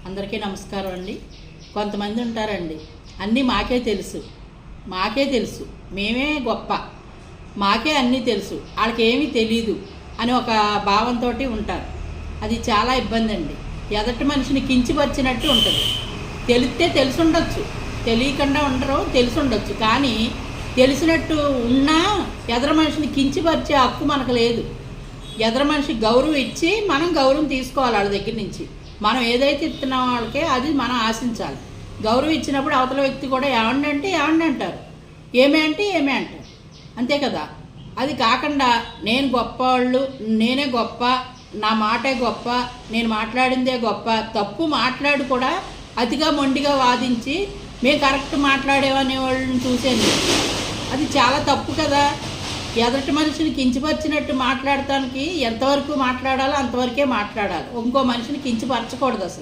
అందరికీ నమస్కారం అండి. కొంతమంది ఉంటారండి, అన్నీ మాకే తెలుసు, మేమే గొప్ప, మాకే అన్నీ తెలుసు, వాళ్ళకి ఏమీ తెలీదు అని ఒక భావంతో ఉంటారు. అది చాలా ఇబ్బంది అండి. ఎదటి మనిషిని కించపరిచినట్టు ఉంటుంది. తెలిస్తే తెలుసుండొచ్చు, తెలియకుండా ఉండరు, తెలుసుండొచ్చు. కానీ తెలిసినట్టు ఉన్నా ఎదర మనిషిని కించపరిచే హక్కు మనకు లేదు. ఎదర మనిషికి గౌరవం ఇచ్చి మనం గౌరవం తీసుకోవాలి. వాళ్ళ దగ్గర నుంచి మనం ఏదైతే ఇస్తున్నామో వాళ్ళకే అది మనం ఆశించాలి. గౌరవం ఇచ్చినప్పుడు అవతల వ్యక్తి కూడా ఏమండి అంటే ఏమండి అంటారు, ఏమే అంటే ఏమే అంటారు, అంతే కదా. అది కాకుండా నేను గొప్పవాళ్ళు, నేనే గొప్ప, నా మాటే గొప్ప, నేను మాట్లాడిందే గొప్ప, తప్పు మాట్లాడి కూడా అతిగా మొండిగా వాదించి మేము కరెక్ట్ మాట్లాడేవనే వాళ్ళని చూసాను. అది చాలా తప్పు కదా. ఎదటి మనిషిని కించపరిచినట్టు మాట్లాడటానికి ఎంతవరకు మాట్లాడాలో అంతవరకే మాట్లాడాలి. ఇంకో మనిషిని కించపరచకూడదు అసలు.